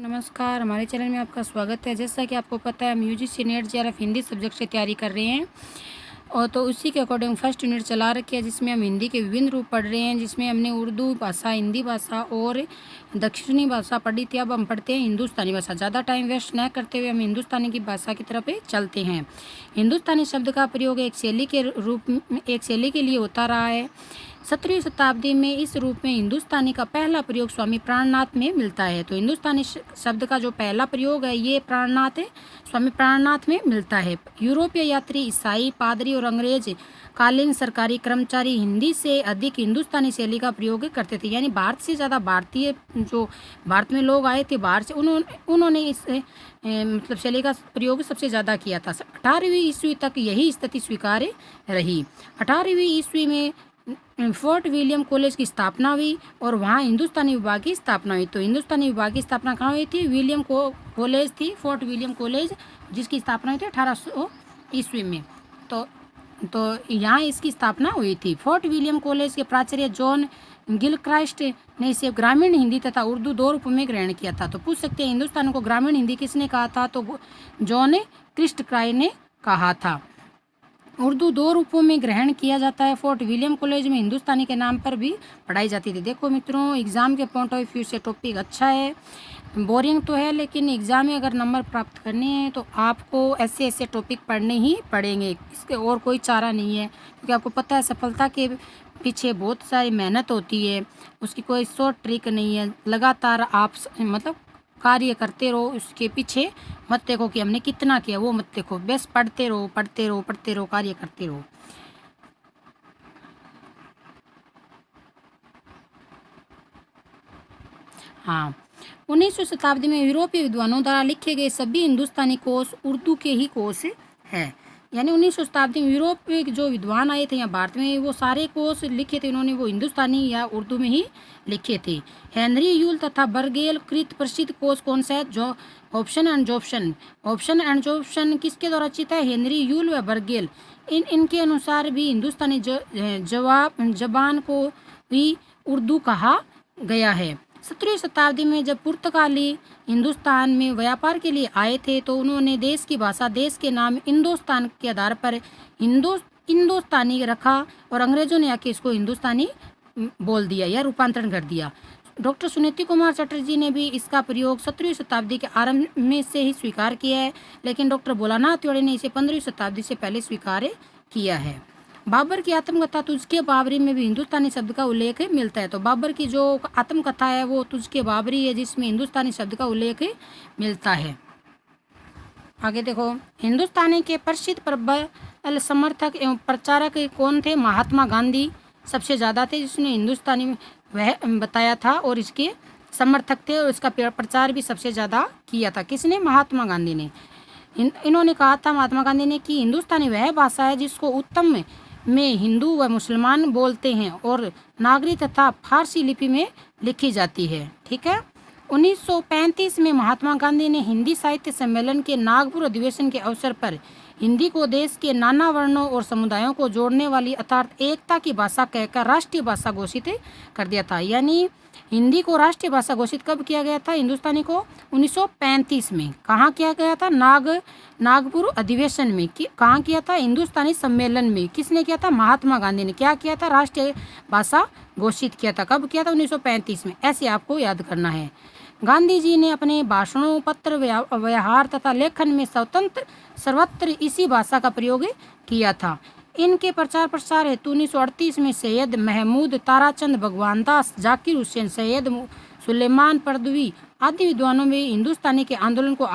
नमस्कार, हमारे चैनल में आपका स्वागत है। जैसा कि आपको पता है हम UGC net JRF Hindi subject से तैयारी कर रहे हैं और तो उसी के अकॉर्डिंग फर्स्ट यूनिट चला रखी है, जिसमें हम हिंदी के विभिन्न रूप पढ़ रहे हैं, जिसमें हमने उर्दू भाषा, हिंदी भाषा और दक्षिणी भाषा पढ़ी थी। अब हम पढ़ते हैं हिंदुस्तानी भाषा। ज़्यादा टाइम वेस्ट न करते हुए हम हिंदुस्तानी की भाषा की तरफ चलते हैं। हिंदुस्तानी शब्द का प्रयोग एक शैली के लिए होता रहा है। 17वीं शताब्दी में इस रूप में हिंदुस्तानी का पहला प्रयोग स्वामी प्राणनाथ में मिलता है। तो हिंदुस्तानी शब्द का जो पहला प्रयोग है ये स्वामी प्राणनाथ में मिलता है। यूरोपीय यात्री, ईसाई, पादरी और अंग्रेज कालीन सरकारी कर्मचारी हिंदी से अधिक हिंदुस्तानी शैली का प्रयोग करते थे। यानी भारत से ज़्यादा भारतीय जो भारत में लोग आए थे बाहर से, उन्होंने इस मतलब शैली का प्रयोग सबसे ज़्यादा किया था। 18वीं ईस्वी तक यही स्थिति स्वीकार्य रही। 18वीं ईस्वी में फोर्ट विलियम कॉलेज की स्थापना हुई और वहाँ हिंदुस्तानी विभाग की स्थापना हुई। तो हिंदुस्तानी विभाग की स्थापना कहाँ हुई थी? विलियम कॉलेज थी, फोर्ट विलियम कॉलेज, जिसकी स्थापना हुई थी 1800 ईस्वी में। तो यहाँ इसकी स्थापना हुई थी। फोर्ट विलियम कॉलेज के प्राचार्य जॉन गिलक्राइस्ट ने इसे ग्रामीण हिंदी तथा उर्दू दो रूपों में ग्रहण किया था। तो पूछ सकते हैं हिंदुस्तान को ग्रामीण हिंदी किसने कहा था? तो जॉन क्रिस्टक्राइ ने कहा था। उर्दू दो रूपों में ग्रहण किया जाता है। फोर्ट विलियम कॉलेज में हिंदुस्तानी के नाम पर भी पढ़ाई जाती थी। देखो मित्रों, एग्ज़ाम के पॉइंट ऑफ व्यू से टॉपिक अच्छा है, बोरिंग तो है, लेकिन एग्ज़ाम में अगर नंबर प्राप्त करने हैं तो आपको ऐसे टॉपिक पढ़ने ही पड़ेंगे। इसके और कोई चारा नहीं है, क्योंकि आपको पता है सफलता के पीछे बहुत सारी मेहनत होती है, उसकी कोई शॉर्ट ट्रिक नहीं है। लगातार आप मतलब कार्य करते रहो, उसके पीछे मत देखो कि हमने कितना किया, वो मत देखो, बस पढ़ते रहो, कार्य करते रहो। हाँ, 19वीं शताब्दी में यूरोपीय विद्वानों द्वारा लिखे गए सभी हिंदुस्तानी कोश उर्दू के ही कोश है। यानी 19वीं शताब्दी में यूरोप के जो विद्वान आए थे यहाँ भारत में, वो सारे कोश लिखे थे उन्होंने, वो हिंदुस्तानी या उर्दू में ही लिखे थे। हेनरी यूल तथा बर्गेल कृत प्रसिद्ध कोश कौन सा है? जो ऑप्शन एंड जॉब्सन किसके द्वारा रचित है? हेनरी यूल व बर्गेल। इनके अनुसार भी हिंदुस्तानी जबान को भी उर्दू कहा गया है। 17वीं शताब्दी में जब पुर्तगाली हिंदुस्तान में व्यापार के लिए आए थे तो उन्होंने देश की भाषा, देश के नाम हिंदुस्तान के आधार पर हिंदुस्तानी रखा और अंग्रेजों ने आके इसको हिंदुस्तानी बोल दिया या रूपांतरण कर दिया। डॉक्टर सुनीति कुमार चटर्जी ने भी इसका प्रयोग 17वीं शताब्दी के आरंभ में से ही स्वीकार किया है, लेकिन डॉक्टर भोलानाथ तिवारी ने इसे 15वीं शताब्दी से पहले स्वीकार किया है। बाबर की आत्मकथा तुझके बाबरी में भी हिंदुस्तानी शब्द का उल्लेख मिलता है। तो बाबर की जो आत्मकथा है वो तुझके बाबरी है, जिसमें हिंदुस्तानी शब्द का उल्लेख मिलता है। आगे देखो, हिंदुस्तानी के प्रसिद्ध प्रबल समर्थक एवं प्रचारक कौन थे? महात्मा गांधी सबसे ज़्यादा थे, जिसने हिंदुस्तानी वह बताया था और इसके समर्थक थे और इसका प्रचार भी सबसे ज़्यादा किया था। किसने? महात्मा गांधी ने। इन्होंने कहा था महात्मा गांधी ने कि हिंदुस्तानी वह भाषा है जिसको उत्तम में हिंदू व मुसलमान बोलते हैं और नागरी तथा फारसी लिपि में लिखी जाती है। ठीक है। 1935 में महात्मा गांधी ने हिंदी साहित्य सम्मेलन के नागपुर अधिवेशन के अवसर पर हिंदी को देश के नाना वर्णों और समुदायों को जोड़ने वाली अर्थात एकता की भाषा कहकर राष्ट्रीय भाषा घोषित कर दिया था। यानी हिंदी को राष्ट्रीय भाषा घोषित कब किया गया था? हिंदुस्तानी को 1935 में। कहाँ किया गया था? नागपुर अधिवेशन में। कहाँ किया था? हिंदुस्तानी सम्मेलन में। किसने किया था? महात्मा गांधी ने। क्या किया था? राष्ट्रीय भाषा घोषित किया था। कब किया था? 1935 में। ऐसे आपको याद करना है। गांधी जी ने अपने भाषणों, पत्र व्यवहार तथा लेखन में सर्वत्र इसी भाषा का प्रयोग किया था। इनके प्रचार प्रसार हेतु 1938 में सैयद महमूद, ताराचंद, भगवान दास, जाकिर हुसैन, सैयद सुलेमान परदवी आदि विद्वानों में हिंदुस्तानी के आंदोलन को